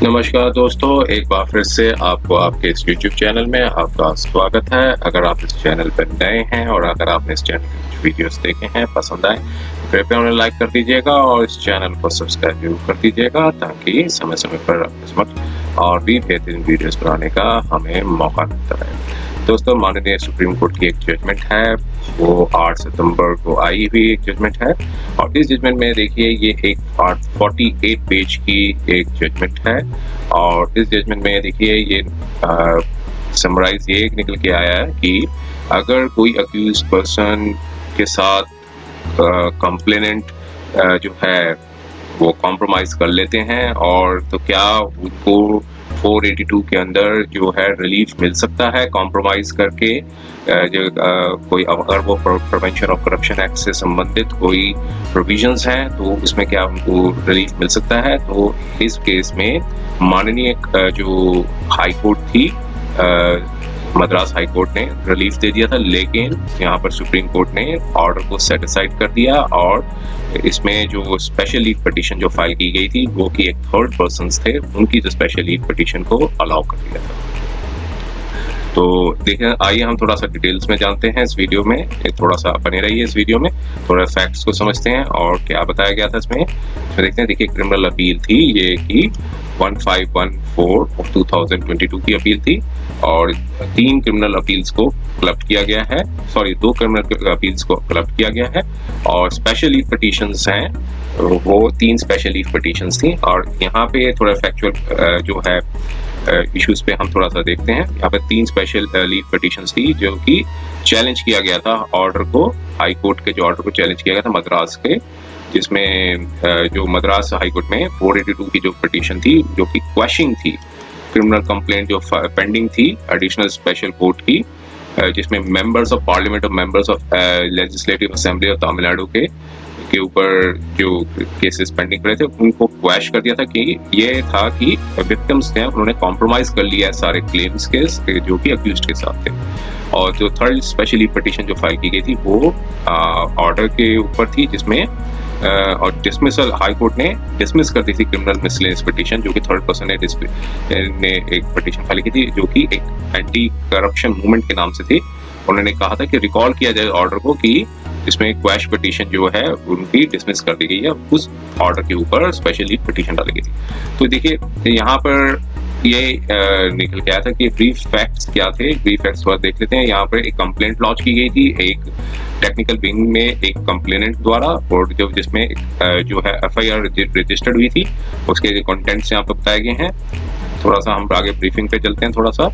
नमस्कार दोस्तों, एक बार फिर से आपको आपके इस YouTube चैनल में आपका स्वागत है। अगर आप इस चैनल पर नए हैं और अगर आपने इस चैनल के कुछ वीडियोस देखे हैं, पसंद आए, तो कृपया उन्हें लाइक कर दीजिएगा और इस चैनल को सब्सक्राइब जरूर कर दीजिएगा ताकि समय-समय पर किस्मत और भी बेहतरीन वीडियोस बनाने का हमें मौका मिलता रहे। दोस्तों, माननीय सुप्रीम कोर्ट की एक जजमेंट है, वो 8 सितंबर को आई हुई एक जजमेंट है और इस जजमेंट में देखिए ये एक 48 पेज की एक जजमेंट है और इस जजमेंट में देखिए ये समराइज ये निकल के आया है कि अगर कोई अक्यूज पर्सन के साथ कंप्लेनेंट जो है वो कॉम्प्रोमाइज कर लेते हैं और तो क्या उनको 482 के अंदर जो है रिलीफ मिल सकता है कॉम्प्रोमाइज करके। जो कोई अगर वो प्रिवेंशन ऑफ करप्शन एक्ट से संबंधित कोई प्रोविजंस हैं तो उसमें क्या उनको रिलीफ मिल सकता है। तो इस केस में माननीय जो हाई कोर्ट थी, मद्रास हाई कोर्ट ने रिलीफ दे दिया था, लेकिन यहाँ पर सुप्रीम कोर्ट ने ऑर्डर को सेट असाइड कर दिया और इसमें जो स्पेशल लीव पिटीशन जो फाइल की गई थी वो कि एक थर्ड पर्सन थे, उनकी जो स्पेशल लीव पिटीशन को अलाउ कर दिया था। तो देखिए, आइए हम थोड़ा सा डिटेल्स में जानते हैं इस वीडियो में। थोड़ा सा बने रहिए इस वीडियो में, थोड़ा फैक्ट्स को समझते हैं और क्या बताया गया था इसमें। तो देखते हैं, देखिए क्रिमिनल अपील थी ये कि 1514 ऑफ 2022 की अपील थी और 3 क्रिमिनल अपील्स को क्लब्ड किया गया है, सॉरी 2 क्रिमिनल अपील्स को क्लब्ड किया गया है और स्पेशल लीव पिटीशंस हैं वो 3 स्पेशल लीव पिटीशंस थी। और यहाँ पे थोड़ा फैक्चुअल जो है इश्यूज पे हम थोड़ा सा देखते हैं। यहाँ पे 3 स्पेशल लीव पिटीशंस थी जो कि चैलेंज किया गया था ऑर्डर को, हाई कोर्ट के जो ऑर्डर को चैलेंज किया गया था मद्रास के, जिसमें जो मद्रास हाई कोर्ट में 482 की जो पिटीशन थी जो कि क्वेश्चनिंग थी, क्रिमिनल कंप्लेंट जो पेंडिंग थी एडिशनल स्पेशल कोर्ट की, जिसमें मेंबर्स ऑफ पार्लियामेंट और members of legislative assembly of Tamil Nadu के ऊपर जो केसेस पेंडिंग पड़े थे उनको क्वैश कर दिया था कि ये था कि विक्टिम्स थे, उन्होंने कॉम्प्रोमाइज कर लिया है सारे क्लेम्स के जो कि अक्यूज्ड के साथ थे। और जो थर्ड स्पेशली पिटीशन जो फाइल की गई थी वो ऑर्डर के ऊपर थी, जिसमें और डिसमिसल हाई कोर्ट ने डिसमिस कर दी थी क्रिमिनल मिसलेनियस पिटीशन जो कि थर्ड पर्सन ने एक पिटीशन फाइल की थी जो कि एक एंटी करप्शन मूवमेंट के नाम से थी। उन्होंने कहा था कि रिकॉल किया जाए ऑर्डर को कि इसमें क्वैश पिटीशन जो है उनकी डिसमिस कर दी गई है, उस ऑर्डर के ऊपर स्पेशली पिटीशन डाली गई थी। तो देखिए यहाँ पर ये निकल के आया था कि ब्रीफ फैक्ट्स क्या थे। ब्रीफ फैक्ट्स थोड़ा देख लेते हैं। यहाँ पर एक कंप्लेंट लॉन्च की गई थी एक टेक्निकल विंग में एक कंप्लेनेंट द्वारा और जो जिसमें जो है एफआईआर रजिस्टर्ड हुई थी, उसके कंटेंट्स यहाँ पर बताए गए हैं। थोड़ा सा हम आगे ब्रीफिंग पे चलते हैं, थोड़ा सा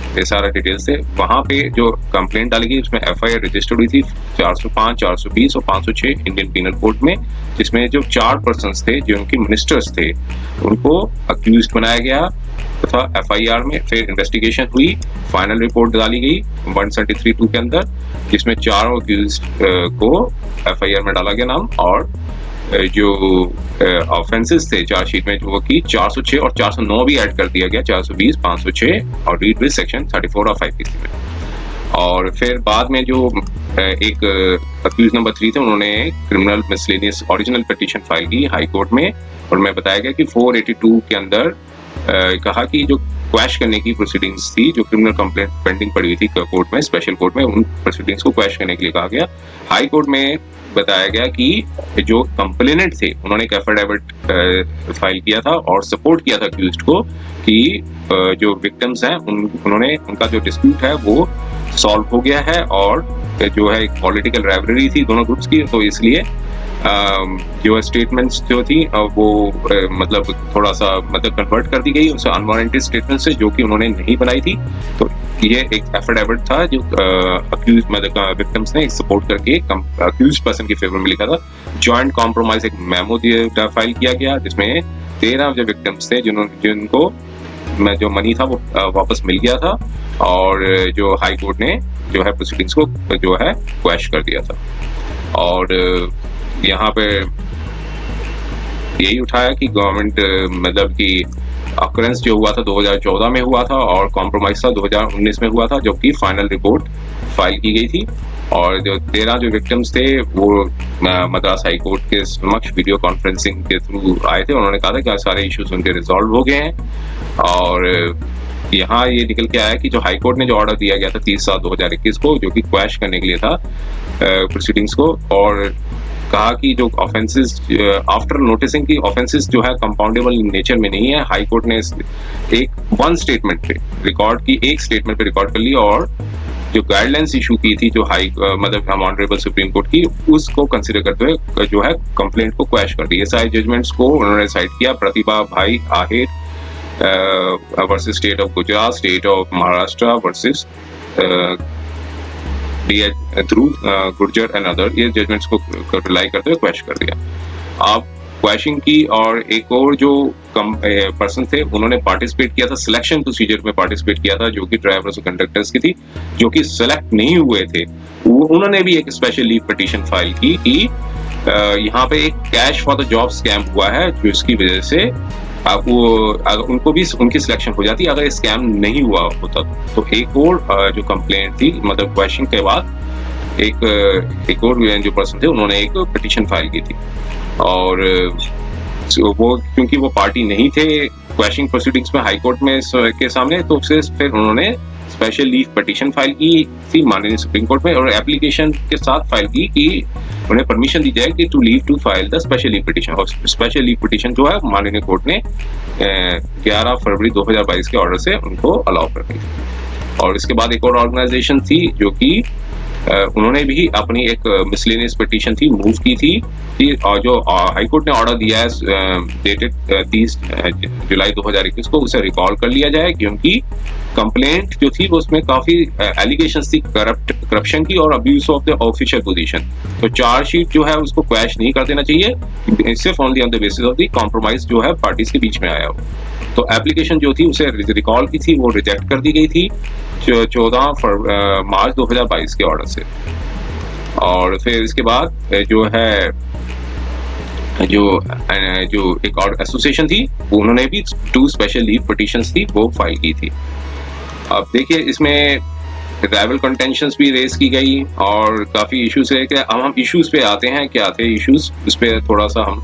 ये सारा डिटेल्स से। वहाँ पे जो कंप्लेंट डाली गई उसमें एफआईआर रजिस्टर्ड हुई थी 405, 420 और 506 इंडियन पीनल कोड में, जिसमें जो 4 पर्सन्स थे जो उनके मिनिस्टर्स थे उनको अक्यूज्ड बनाया गया तथा एफआईआर में फिर इन्वेस्टिगेशन हुई, फाइनल रिपोर्ट डाली गई 173(2) के अंदर, जिसमें 4 अक्यूज्ड को एफआईआर में डाला गया नाम और जो ऑफेंसेस थे चार्जशीट में जो कि 406 और 409 भी ऐड कर दिया गया, 420, 506 और रीड विद सेक्शन 34 और 5PC में। और फिर बाद में जो एक अक्यूज नंबर 3 थे उन्होंने criminal miscellaneous original petition file की हाई कोर्ट में और मैं बताया गया कि 482 के अंदर कहा कि जो क्वैश करने की प्रोसीडिंग्स थी, जो क्रिमिनल कंप्लेंट पेंडिंग पड़ी हुई थी कोर्ट में, स्पेशल कोर्ट में, उन प्रोसीडिंग्स को क्वैश करने के लिए कहा गया। हाई कोर्ट में बताया गया कि जो कंप्लेनेंट थे उन्होंने एक एफिडेविट फाइल किया था और सपोर्ट किया था अक्यूज्ड को कि जो विक्टिम्स हैं उन्होंने उनका जो डिस्प्यूट है वो सॉल्व हो गया है और जो है एक पॉलिटिकल राइवलरी थी दोनों ग्रुप्स की, तो इसलिए जो स्टेटमेंट्स जो थी वो मतलब थोड़ा सा मतलब कन्वर्ट कर दी गई उस अनवारंटेड स्टेटमेंट से जो कि उन्होंने नहीं बनाई थी। तो ये एक एफिडेविट था जो अक्यूज मतलब विक्टिम्स ने सपोर्ट करके अक्यूज पर्सन के फेवर में लिखा था। जॉइंट कॉम्प्रोमाइज एक मेमो फाइल किया गया जिसमें 13 जो विक्टिम्स थे जिनको जो मनी था वो वापस मिल गया था और जो हाई कोर्ट ने जो है प्रोसीडिंग्स को जो है क्वैश कर दिया था। और यहाँ पे यही उठाया कि गवर्नमेंट मतलब कि अकरेंस जो हुआ था 2014 में हुआ था और कॉम्प्रोमाइज था 2019 में हुआ था, जबकि फाइनल रिपोर्ट फाइल की गई थी और जो 13 जो विक्टिम्स थे वो मद्रास हाई कोर्ट के समक्ष वीडियो कॉन्फ्रेंसिंग के थ्रू आए थे। उन्होंने कहा था कि सारे इश्यूज उनके रिजॉल्व हो गए हैं और यहाँ ये निकल के आया कि जो हाई कोर्ट ने जो ऑर्डर दिया गया था 30/7/2021 को, जो कि क्वैश करने के लिए था प्रोसीडिंग्स को, और कहा कि जो ऑफेंसेस आफ्टर नोटिसिंग की ऑफेंसेस जो है कंपाउंडेबल नेचर में नहीं है, हाई कोर्ट ने एक स्टेटमेंट पे रिकॉर्ड कर ली और जो गाइडलाइंस इशू की थी जो मतलब हम ऑनरेबल सुप्रीम कोर्ट की, उसको कंसिडर करते हुए जो है कंप्लेंट को क्वैश कर दी। सारे जजमेंट्स को उन्होंने साइट किया, Pratibha Bhai Aher versus state of Gujarat, state of Maharashtra versus Dhruv Gurjar and other, ये जजमेंट्स को रिलाई करते हुए क्वैश कर दिया। आप क्वैशिंग की, और एक और जो पर्सन थे उन्होंने पार्टिसिपेट किया था, सिलेक्शन प्रोसीजर में पार्टिसिपेट किया था, जो कि ड्राइवर्स और कंडक्टर्स की थी, जो कि सिलेक्ट नहीं हुए थे। उन्होंने भी एक स्पेशल लीव पिटीशन फाइल की कि यहाँ पे एक cash for the job scam हुआ है, जिसकी वजह से अगर उनको भी उनकी सिलेक्शन हो जाती अगर स्कैम नहीं हुआ होता। तो एक और जो कंप्लेंट थी, मतलब क्वेश्चन के बाद एक और जो पर्सन थे उन्होंने एक पिटीशन फाइल की थी, और वो क्योंकि वो पार्टी नहीं थे क्वेश्चन प्रोसीडिंग्स में हाई कोर्ट में के सामने, तो फिर उन्होंने स्पेशल लीव पिटीशन फाइल की थी माननीय सुप्रीम कोर्ट में, और एप्लीकेशन के साथ फाइल की कि उन्हें परमिशन दी जाए कि to leave to file the special leave petition. और स्पेशल लीव पिटीशन जो है माननीय कोर्ट ने 11 फरवरी 2022 के ऑर्डर से उनको अलाउ कर दी। और इसके बाद एक और ऑर्गेनाइजेशन थी जो कि उन्होंने भी अपनी एक मिसलेनियस पिटीशन थी मूव की थी, और जो हाई कोर्ट ने ऑर्डर दिया है डेटेड 30 जुलाई 2021 को, उसे रिकॉल कर लिया जाए, क्योंकि कंप्लेंट जो थी उसमें काफी एलिगेशंस थी करप्शन की और abuse of the official position. तो चार्जशीट जो है उसको क्वैश नहीं कर देना चाहिए, सिर्फ only on the basis of the compromise जो है पार्टीज के बीच में आया हो। तो एप्लीकेशन जो थी उसे रिकॉल की थी, वो रिजेक्ट कर दी गई थी 14 मार्च 2022 के ऑर्डर से। और फिर इसके बाद जो है जो एक और एसोसिएशन थी उन्होंने भी 2 स्पेशल लीव पिटीशंस थी वो फाइल की थी। अब देखिए इसमें ट्राइबल कंटेंशंस भी रेज की गई और काफी इश्यूज है। कि हम इश्यूज पे आते हैं, क्या थे इश्यूज, उस पर थोड़ा सा हम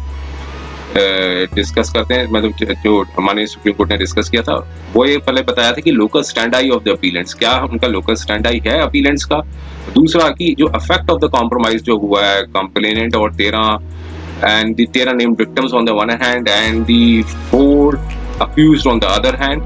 डिस्कस करते हैं। मतलब जो हमारे सुप्रीम कोर्ट ने डिस्कस किया था वो ये पहले बताया था कि locus standi of the appellants, क्या उनका लोकल स्टैंड आई है अपीलेंट्स का। दूसरा कि जो इफेक्ट ऑफ द कॉम्प्रोमाइज जो हुआ है कंप्लेनेंट और 13 named victims on the one hand and the 4 accused on the other hand,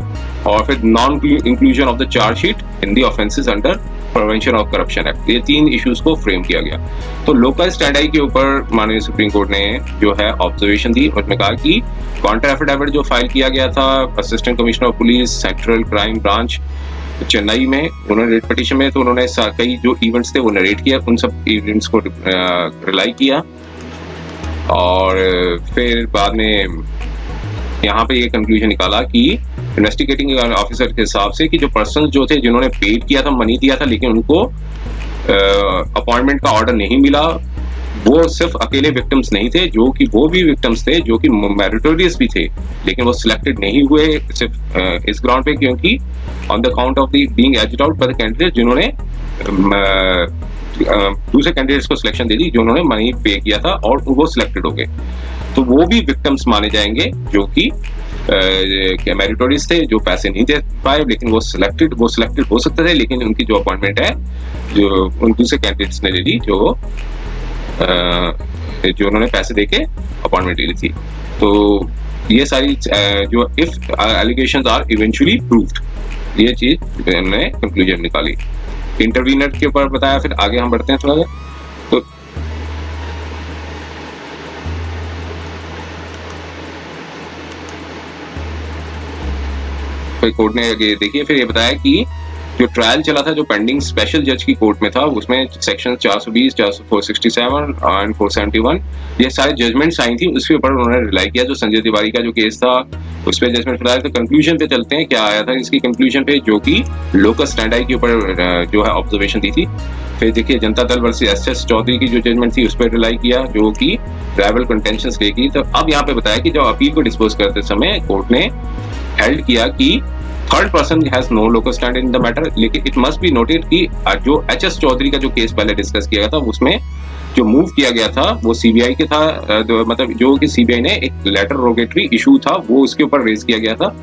और फिर non inclusion of the charge sheet in the offences under prevention of corruption act. ये 3 issues को frame किया गया। तो लोकल स्टैंड आई के ऊपर माननीय सुप्रीम कोर्ट ने जो है ऑब्जर्वेशन दी, उसमें कहा कि काउंटर एफिडेविट जो फाइल किया गया था assistant commissioner of police central crime branch Chennai में, उन्होंने रेट पिटीशन में तो उन्होंने कई जो इवेंट्स थे वो नरेट किया, उन सब इवेंट्स को रिलाई किया। और फिर बाद में यहाँ पे ये कंक्लूजन निकाला कि इन्वेस्टिगेटिंग ऑफिसर के हिसाब से कि जो पर्सन जो थे जिन्होंने पेड किया था, मनी दिया था, लेकिन उनको अपॉइंटमेंट का ऑर्डर नहीं मिला, वो सिर्फ अकेले विक्टिम्स नहीं थे, जो कि वो भी विक्टिम्स थे जो कि मेरिटोरियस भी थे, लेकिन वो सिलेक्टेड नहीं हुए सिर्फ इस ग्राउंड पे क्योंकि on the count of the being aged out by the candidate जिन्होंने दूसरे कैंडिडेट्स को सिलेक्शन दे दी, जो उन्होंने मनी पे किया था और वो सिलेक्टेड हो गए। तो वो भी विक्टिम्स माने जाएंगे जो कि मेरिटोरियस थे, जो पैसे नहीं दे पाए, लेकिन वो सिलेक्टेड हो सकते थे, लेकिन उनकी जो अपॉइंटमेंट है जो उन दूसरे कैंडिडेट्स ने ले ली जो उन्होंने पैसे देके अपॉइंटमेंट ली थी। तो ये सारी जो if allegations are eventually proved, ये चीज उन्होंने कंक्लूजन निकाली। इंटरवीनर के ऊपर बताया, फिर आगे हम बढ़ते हैं थोड़ा सा। तो कोर्ट ने देखिए फिर ये बताया कि जो ट्रायल चला था जो पेंडिंग स्पेशल जज की कोर्ट में था, उसमें सेक्शन 420, 467 एंड 471 ये सारे जजमेंट्स आई थी, उसके ऊपर उन्होंने रिलाई किया। जो संजय तिवारी का जो केस था उस पर जजमेंट बताया। तो कंक्लूजन पे चलते हैं, क्या आया था इसकी कंक्लूजन पे, जो कि लोकल स्टैंड आई के ऊपर जो है ऑब्जर्वेशन दी थी। फिर जनता दल वर्सेस एस चौधरी की जो जजमेंट थी उस पर रिलाई किया, जो कि ट्राइबल कंटेंशंस लेगी। तो अब यहाँ पे बताया कि जो अपील को डिस्पोज करते समय कोर्ट ने हेल्ड किया कि third person has no local stand in the matter, लेकिन इट मस्ट बी नोटेड कि जो एच.एस. चौधरी का जो केस पहले डिस्कस किया था उसमें जो मूव किया गया था वो सीबीआई के था, मतलब जो कि सीबीआई ने एक लेटर रोगेटरी इशू था वो उसके ऊपर रेज किया गया था।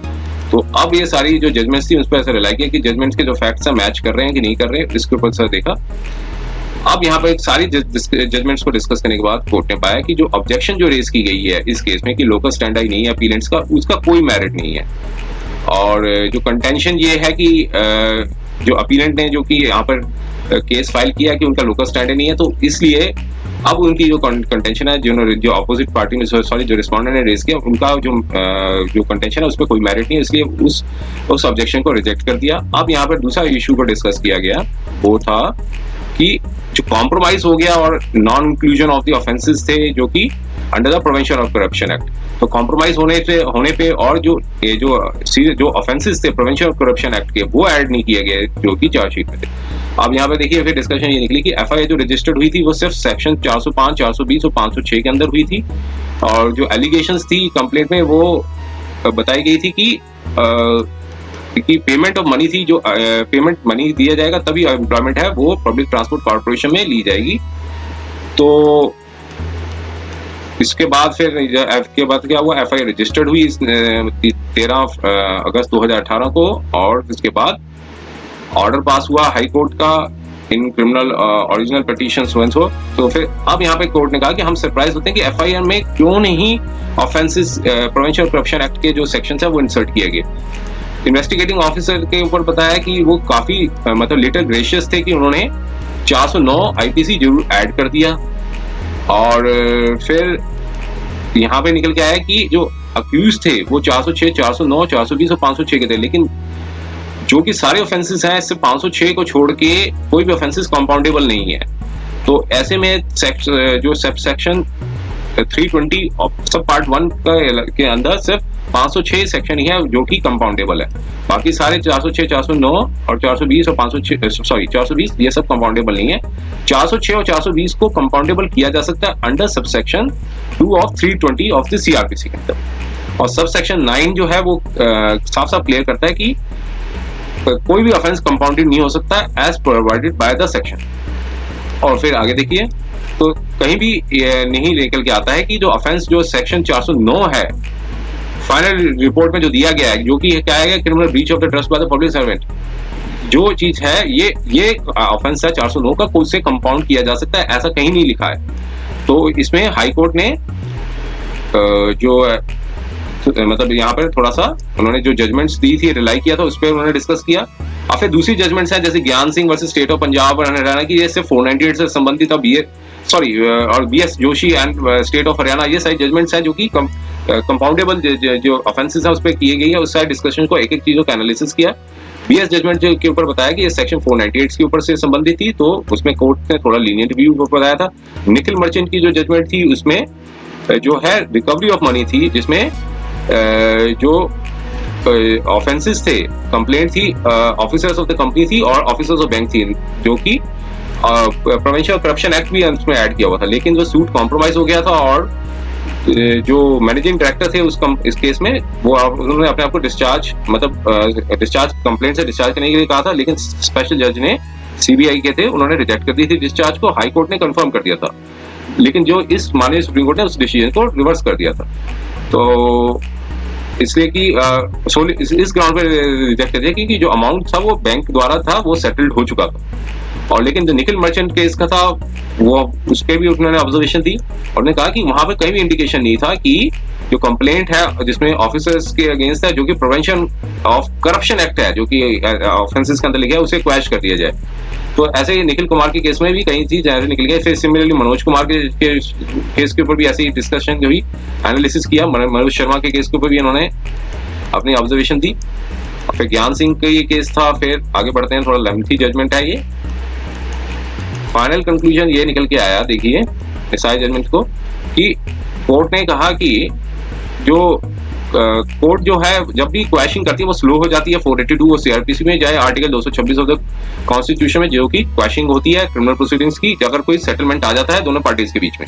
तो अब ये सारी जो जजमेंट्स थी उस पर ऐसा रिलाई किया कि जजमेंट्स के जो फैक्ट्स हैं मैच कर रहे हैं कि नहीं कर रहे हैं, इसके ऊपर सर देखा। अब यहाँ पर सारी जजमेंट्स को डिस्कस करने के बाद कोर्ट ने पाया कि जो ऑब्जेक्शन जो रेज की गई है इस केस में कि लोकल स्टैंड आई नहीं है अपीलेंट्स का, उसका कोई मेरिट नहीं है। और जो कंटेंशन ये है कि जो अपीलेंट ने जो कि यहाँ पर केस फाइल किया कि उनका लोकल स्टैंड नहीं है, तो इसलिए अब उनकी जो कंटेंशन है जो अपोजिट पार्टी में सॉरी जो रिस्पोंडेंट ने रेज किया उनका जो कंटेंशन है उस पर कोई मेरिट नहीं है, इसलिए उस ऑब्जेक्शन को रिजेक्ट कर दिया। अब यहाँ पर दूसरा इशू को डिस्कस किया गया वो था कि जो कॉम्प्रोमाइज हो गया और non inclusion of the offences थे जो कि under the prevention of corruption act, तो कॉम्प्रोमाइज होने पे और जो ऑफेंसेस थे प्रिवेंशन ऑफ करप्शन एक्ट के वो ऐड नहीं किए गए जो कि चार्जशीट में थे। अब यहाँ पे देखिए फिर डिस्कशन ये निकली कि एफआईआर जो रजिस्टर्ड हुई थी वो सिर्फ सेक्शन 405, 420 और 506 के अंदर हुई थी, और जो एलिगेशंस थी कंप्लेंट में वो बताई गई थी कि पेमेंट ऑफ मनी थी, जो पेमेंट मनी दिया जाएगा तभी एम्प्लॉयमेंट है वो पब्लिक ट्रांसपोर्ट कॉर्पोरेशन में ली जाएगी। तो इसके बाद फिर क्या हुआ, एफआईआर रजिस्टर्ड हुई 13 अगस्त 2018 को, और इसके बाद ऑर्डर पास हुआ हाई कोर्ट का इन क्रिमिनल ओरिजिनल पिटीशन सो। तो फिर अब यहाँ पे कोर्ट ने कहा कि हम सरप्राइज होते हैं कि एफआईआर में क्यों नहीं offences prevention of corruption act के जो सेक्शंस है वो इंसर्ट किए गए। इन्वेस्टिगेटिंग ऑफिसर के ऊपर बताया कि वो काफी मतलब लेटर ग्रेशियस थे कि उन्होंने 409 आईपीसी जरूर ऐड कर दिया, और फिर यहाँ पे निकल के आया कि जो अक्यूज थे वो 406, 409, 420 और 506 के थे, लेकिन जो कि सारे ऑफेंसेस हैं सिर्फ 506 को छोड़ के कोई भी ऑफेंसेस कंपाउंडेबल नहीं है। तो ऐसे में जो सब सेक्शन 320 सब पार्ट 1 के अंदर सिर्फ 506 सेक्शन ही है जो कि कंपाउंडेबल है, बाकी सारे 406, 409 और 420 और 420 ये सब कंपाउंडेबल नहीं है। 406 और 420 को कंपाउंडेबल किया जा सकता है under subsection 2 of 320 of the CrPC के अंदर, और सबसेक्शन 9 जो है वो साफ साफ क्लियर करता है कि कोई भी ऑफेंस कंपाउंडेड नहीं हो सकता as provided by the section. और फिर आगे देखिए तो कहीं भी नहीं निकल के आता है कि जो ऑफेंस जो सेक्शन 409 है फाइनल रिपोर्ट में जो दिया गया है, जो कि क्या है criminal breach of the trust by the public servant, जो चीज है ये ऑफेंस है 409 का, कोई से कंपाउंड किया जा सकता है ऐसा कहीं नहीं लिखा है। तो इसमें हाई कोर्ट ने मतलब यहाँ पर थोड़ा सा उन्होंने जो जजमेंट्स दी थी रिलाई किया था उस पर उन्होंने डिस्कस किया। और फिर दूसरी जजमेंट्स हैं जैसे ज्ञान Singh versus state of Punjab और हरियाणा की, ये सिर्फ 498 से संबंधित था, और BS Joshi and state of Haryana, ये सारी जजमेंट्स हैं जो कि कंपाउंडेबल जो ऑफेंसेस है उस पर किए गई है। उस सारे डिस्कशन को एक एक चीजों का एनालिसिस किया। बीएस जजमेंट के ऊपर बताया कि ये सेक्शन 498 के ऊपर से संबंधित थी, तो उसमें कोर्ट ने थोड़ा लीनियंट व्यू बताया था। निखिल मर्चेंट की जो जजमेंट थी उसमें जो है रिकवरी ऑफ मनी थी, जिसमें जो ऑफेंसेस थे, कंप्लेंट थी ऑफिसर्स ऑफ द कंपनी थी और ऑफिसर्स ऑफ बैंक थी, जो कि प्रिवेंशन ऑफ करप्शन एक्ट भी उसमें ऐड किया हुआ था, लेकिन जो सूट कॉम्प्रोमाइज हो गया था और जो मैनेजिंग डायरेक्टर थे इस केस में वो उन्होंने अपने आप को डिस्चार्ज कंप्लेंट से डिस्चार्ज करने के लिए कहा था, लेकिन स्पेशल जज ने सीबीआई के थे उन्होंने रिजेक्ट कर दी थी डिस्चार्ज को, हाई कोर्ट ने कंफर्म कर दिया था, लेकिन जो इस माननीय सुप्रीम कोर्ट ने उस डिसीजन को रिवर्स कर दिया था। तो इसलिए कि इस ग्राउंड पे रिजेक्ट कर दिया क्योंकि जो अमाउंट था वो बैंक द्वारा था वो सेटल्ड हो चुका था, और लेकिन जो निखिल मर्चेंट केस का था वो उस पर भी उन्होंने ऑब्जर्वेशन दी और उन्होंने कहा कि वहां पे कहीं भी इंडिकेशन नहीं था कि जो कंप्लेंट है जिसमें ऑफिसर्स के अगेंस्ट है जो कि प्रिवेंशन ऑफ करप्शन एक्ट है जो कि ऑफेंसेस के अंदर लिखा है उसे क्वैश कर दिया जाए। तो ऐसे ही निखिल कुमार के केस में भी कई चीज ऐसे निकल गए। फिर सिमिलरली मनोज कुमार के केस के ऊपर भी ऐसी डिस्कशन जो हुई, एनालिसिस किया। मनोज शर्मा के केस के ऊपर भी इन्होंने अपनी ऑब्जर्वेशन दी। फिर ज्ञान सिंह का ये केस था। फिर आगे बढ़ते हैं, थोड़ा लेंथी जजमेंट है ये। फाइनल कंक्लूजन ये निकल के आया, देखिए इस सारे जजमेंट को, कि कोर्ट ने कहा कि जो कोर्ट जो है जब भी क्वैशिंग करती है वो स्लो हो जाती है 482 और सीआरपीसी में, चाहे आर्टिकल 226 ऑफ द कॉन्स्टिट्यूशन में जो कि क्वैशिंग होती है क्रिमिनल प्रोसीडिंग्स की अगर कोई सेटलमेंट आ जाता है दोनों पार्टीज के बीच में,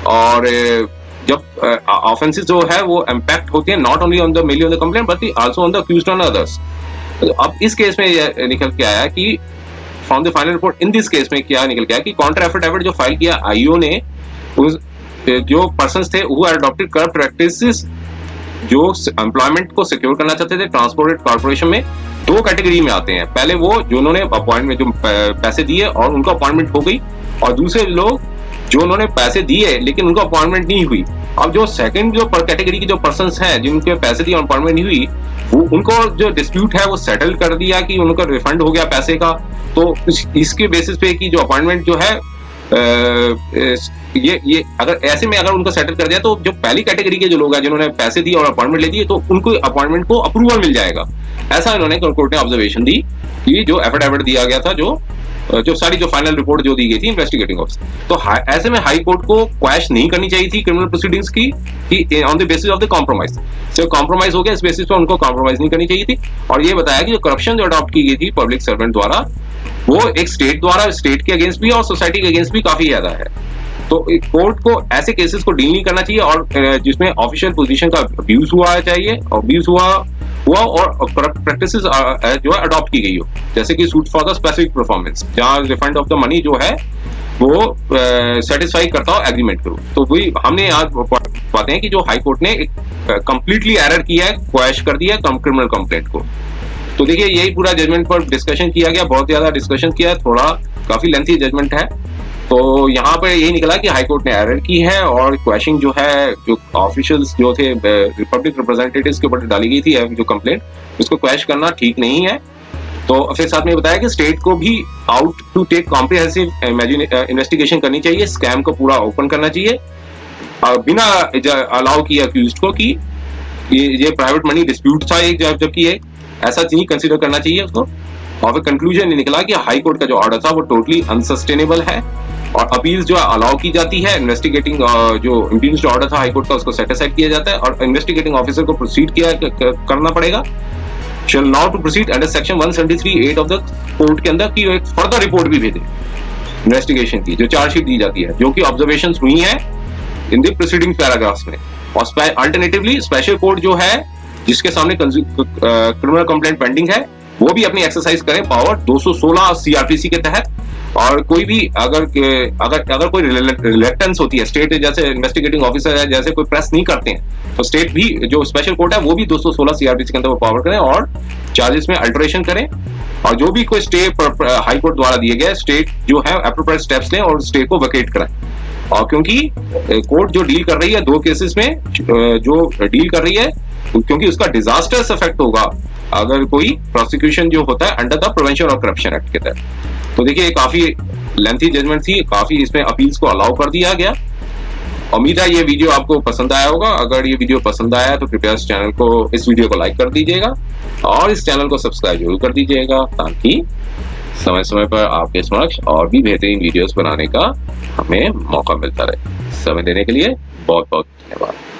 और जब ऑफेंसेस जो है वो इम्पैक्ट होती है not only on the mainly on the complaint but also on the accused on others. अब इस केस में निकल के आया कि from the final report in this case में क्या निकल गया कि काउंटर एफिडेविट जो फाइल किया आईओ ने, उस जो पर्सन्स थे हु अडॉप्टेड करप्ट प्रैक्टिसेस, जो एम्प्लॉयमेंट को सिक्योर करना चाहते थे ट्रांसपोर्टेड कॉर्पोरेशन में, दो कैटेगरी में आते हैं। पहले वो जिन्होंने अपॉइंटमेंट जो पैसे दिए और उनका अपॉइंटमेंट हो गई, और दूसरे लोग जो उन्होंने पैसे दिए लेकिन उनका अपॉइंटमेंट नहीं हुई। अब जो सेकंड जो कैटेगरी की जो पर्सन्स हैं जिनके पैसे दिए और अपॉइंटमेंट नहीं हुई, वो उनको जो डिस्प्यूट है वो सेटल कर दिया कि उनका रिफंड हो गया पैसे का। तो इसके बेसिस पे कि जो अपॉइंटमेंट जो है ये अगर ऐसे में अगर उनको सेटल कर दिया तो जो पहली कैटेगरी के जो लोग हैं जिन्होंने पैसे दिए और अपॉइंटमेंट ले दिए, तो उनको अपॉइंटमेंट को अप्रूवल मिल जाएगा। ऐसा इन्होंने कोर्ट ने ऑब्जर्वेशन दी कि जो एफिडेविट दिया गया था, जो सारी जो फाइनल रिपोर्ट जो दी गई थी इन्वेस्टिगेटिंग ऑफिसर, तो ऐसे में हाई कोर्ट को क्वैश नहीं करनी चाहिए थी क्रिमिनल प्रोसीडिंग्स की on the basis of the compromise. सिर्फ कॉम्प्रोमाइज हो गया, इस बेसिस पर उनको कॉम्प्रोमाइज नहीं करनी चाहिए थी। और ये बताया कि जो करप्शन जो अडॉप्ट की गई थी पब्लिक सर्वेंट द्वारा, वो एक स्टेट द्वारा, स्टेट के अगेंस्ट भी और सोसाइटी के अगेंस्ट भी काफी ज्यादा है। तो कोर्ट को ऐसे केसेस को डील नहीं करना चाहिए और जिसमें ऑफिशियल पोजीशन का अब्यूज हुआ चाहिए, अब्यूज हुआ और करप्ट प्रैक्टिसेस जो है अडॉप्ट की गई हो, जैसे कि suit for the specific performance, जहां रिफंड ऑफ द मनी जो है वो सेटिस्फाई करता हो एग्रीमेंट करो। तो वही हमने आज पाते हैं कि जो हाई कोर्ट ने कंप्लीटली एरर किया है, क्वैश कर दिया क्रिमिनल कंप्लेंट को। तो देखिए यही पूरा जजमेंट पर डिस्कशन किया गया, बहुत ज्यादा डिस्कशन किया, थोड़ा काफी लेंथी जजमेंट है। तो यहाँ पर यही निकला कि हाई कोर्ट ने एरर की है और क्वैशिंग जो है, जो ऑफिशियल्स जो थे पब्लिक रिप्रेजेंटेटिव्स के ऊपर डाली गई थी जो कंप्लेंट, उसको क्वैश करना ठीक नहीं है। तो फिर साथ में बताया कि स्टेट को भी out to take comprehensive investigation करनी चाहिए, स्कैम को पूरा ओपन करना चाहिए बिना अलाउ किए अक्यूज्ड को कि ये प्राइवेट मनी डिस्प्यूट था एक, जबकि ये ऐसा नहीं कंसीडर करना चाहिए उसको। और फिर कंक्लूजन ये निकला कि हाई कोर्ट का जो ऑर्डर था वो टोटली अनसस्टेनेबल है और अपील्स जो अलाउ की जाती है, इन्वेस्टिगेटिंग जो इम्पीच्ड ऑर्डर था हाई कोर्ट का उसको सेटिस्फाइड किया जाता है और इन्वेस्टिगेटिंग ऑफिसर को प्रोसीड करना पड़ेगा, shall now to proceed under section 173(8) of the court के अंदर कि एक फर्दर रिपोर्ट भी भेजे इन्वेस्टिगेशन की, जो चार्जशीट दी जाती है, जो कि ऑब्जर्वेशंस हुई हैं इन द प्रीसीडिंग पैराग्राफ्स में। और अल्टरनेटिवली स्पेशल कोर्ट जो है जिसके सामने क्रिमिनल कंप्लेंट पेंडिंग है, वो भी अपनी एक्सरसाइज करें पावर 216 सीआरपीसी के तहत। और कोई भी अगर कोई रिलेक्टेंस होती है, स्टेट जैसे इन्वेस्टिगेटिंग ऑफिसर है जैसे कोई प्रेस नहीं करते हैं, तो स्टेट भी जो स्पेशल कोर्ट है वो भी 216 सीआरपीसी के अंदर वो पावर करें और चार्जेस में अल्टरेशन करें। और जो भी कोई स्टे हाई कोर्ट द्वारा दिए गए, स्टेट जो है एप्रोप्रिएट स्टेप्स लें और स्टे को वैकेट कराएं। और क्योंकि कोर्ट जो डील कर रही है दो केसेस में जो डील कर रही है, क्योंकि उसका डिजास्टर्स इफेक्ट होगा अगर कोई प्रोसिक्यूशन जो होता है under the prevention of corruption act के तहत। तो देखिए काफी लेंथी जजमेंट थी, काफी इसमें अपील्स को अलाउ कर दिया गया। उम्मीद है ये वीडियो आपको पसंद आया होगा। अगर ये वीडियो पसंद आया तो कृपया इस वीडियो को लाइक कर दीजिएगा और इस चैनल को सब्सक्राइब जरूर कर दीजिएगा, ताकि समय समय पर आपके समक्ष और भी बेहतरीन वीडियोस बनाने का हमें मौका मिलता रहे। समय देने के लिए बहुत बहुत धन्यवाद।